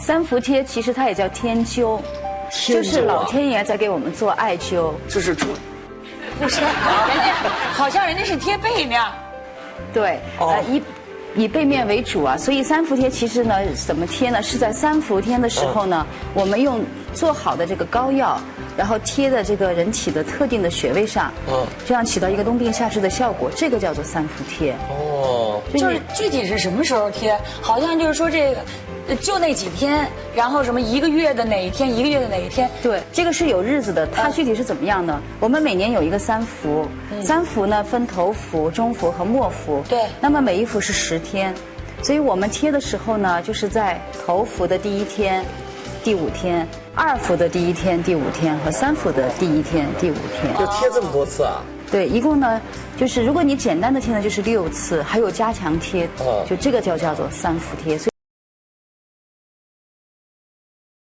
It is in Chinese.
三伏贴其实它也叫天灸，就是老天爷在给我们做艾灸。这是主，不是，人家好像人家是贴背面。对，以背面为主啊，所以三伏贴其实呢，怎么贴呢？是在三伏天的时候呢，我们用做好的这个膏药，然后贴在这个人体的特定的穴位上，这样起到一个冬病夏治的效果，这个叫做三伏贴。哦，就是具体是什么时候贴？好像就是说这个。就那几天，然后什么1个月的哪一天，1个月的哪一天？对，这个是有日子的。它具体是怎么样呢？我们每年有一个三伏，三伏呢分头伏、中伏和末伏。对。那么每一伏是10天，所以我们贴的时候呢，就是在头伏的第1天、第5天，2伏的第1天、第5天和3伏的第1天、第5天。就贴这么多次啊？对，一共呢，就是如果你简单的贴呢，就是6次，还有加强贴，就这个叫做三伏贴。